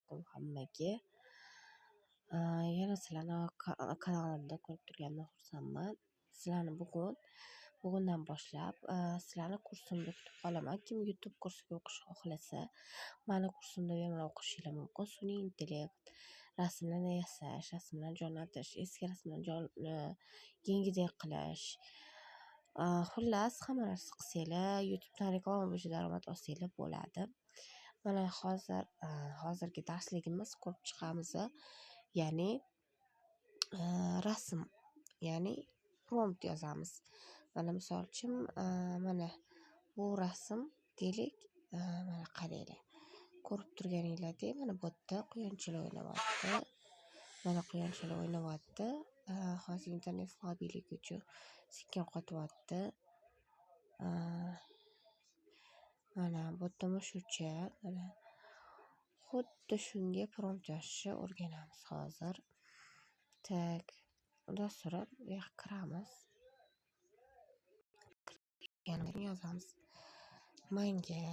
alaykum hammaga. Yana sizlarni kanalimda ko'rib turganimdan xursandman. Sizlarni bugundan boshlab sizlarni kursimda kutib qolaman. Kim YouTube kursiga o'qishni xohlasa, mani kursimda bemalol o'qishingiz mumkin. Sun'iy intellekt, rasmlarni yasash, rasmlarni jonlantirish, eski rasmlarni yangidek qilish. Xullas, hamma narsa qilsanglar, YouTubedan reklama bo'yicha daromad olsanglar bo'ladi. Mana hozirgi darsligimiz ko'rib chiqamiz. Ya'ni rasm, ya'ni prompt yozamiz. Mana misol uchun, mana bu rasm deylik, mana qaranglar. Ko'rib turganinglardek, mana bu yerda quyonchalar o'ynayapti. Mana quyonchalar o'ynayapti. Hozir internet faolligi uchun sekin qotyapti. Mana bu yerda mushukcha, mana xuddi shunga prompt yozishni o'rganamiz hozir. Tak, undan so'ra bu yoqqa kiramiz. Yana yozamiz. Manga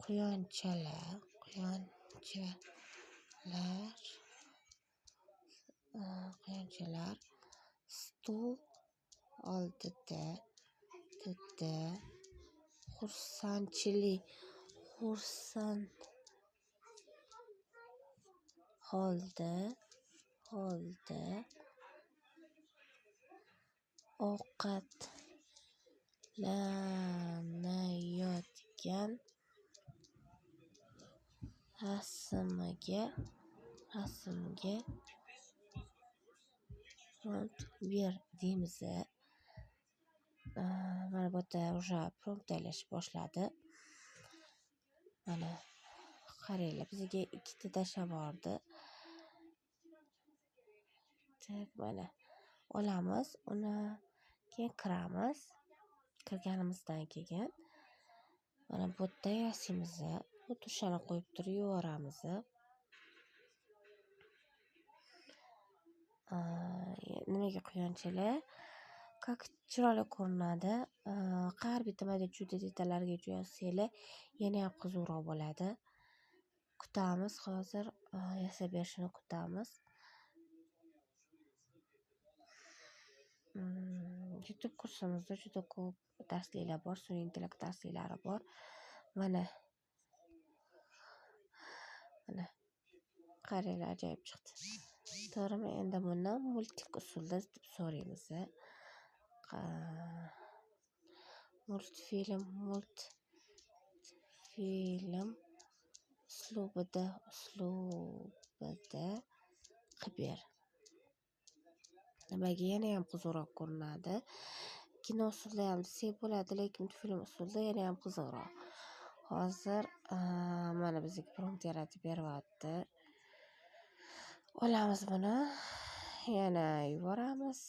quyonchalar stol oldida xursand holda ovqatlanayotgan rasmga prompt ber deymiz. Mana bu yerda уже prompt tayyorlash boshladi. Mana qaranglar, bizga ikkita dasha bordi. Tak, mana olamiz, uni keyin kiramiz. Kirganimizdan keyin mana bu yerda yasaymiz. Bu tushani qo'yib turib yuboramiz. Nimaga quyonchalar? Как chiroyli ko'rinadi. Har bitta juda detallargacha yozsanglar, yana ham qiziqroq bo'ladi. Kutamiz, hozir yasab berishini kutamiz. YouTube kursimizda juda ko'p darsliklar bor, sun'iy intellekt darsliklari bor. Mana qaranglar, ajoyib chiqdi. To'g'rimi? Endi buni multik usulda deb so'raymiz. Multfilm uslubida qilib ber. Nimaga yana ham qiziqroq ko'rinadi. Kino usulida ham desak bo'ladi, lekin film usulida yana ham qiziqroq. Hozir mana bizga prompt yaratib beryapti. Olamiz buni, yana yuboramiz.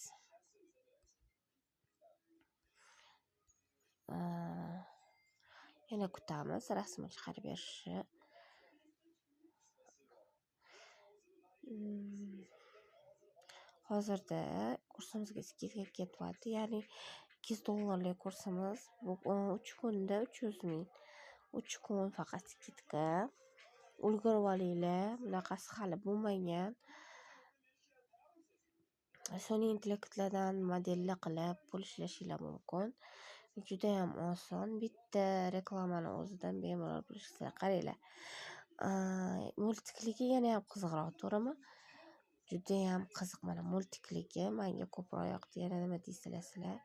Yana kutamiz rasmni chiqarib berishi. Hozirda kursimizga skidka ketyapti. Ya'ni $200 kursimiz. Bu 3 kunda 300 ming. 3 kun faqat skidka. Ulgurib olinglar. Bunaqasi hali bo'lmagan. Sun'iy intellektlardan modellar qilib pul ishlashingiz mumkin. Juda ham oson. Bitta reklamani o'zidan bemalol pul ishlasizlar. Qaranglar. Multikligi yana ham qiziqroq, to'g'rimi? Juda ham qiziq. Mana multikligi menga ko'proq yoqdi. Yana nima deysizlar sizlar?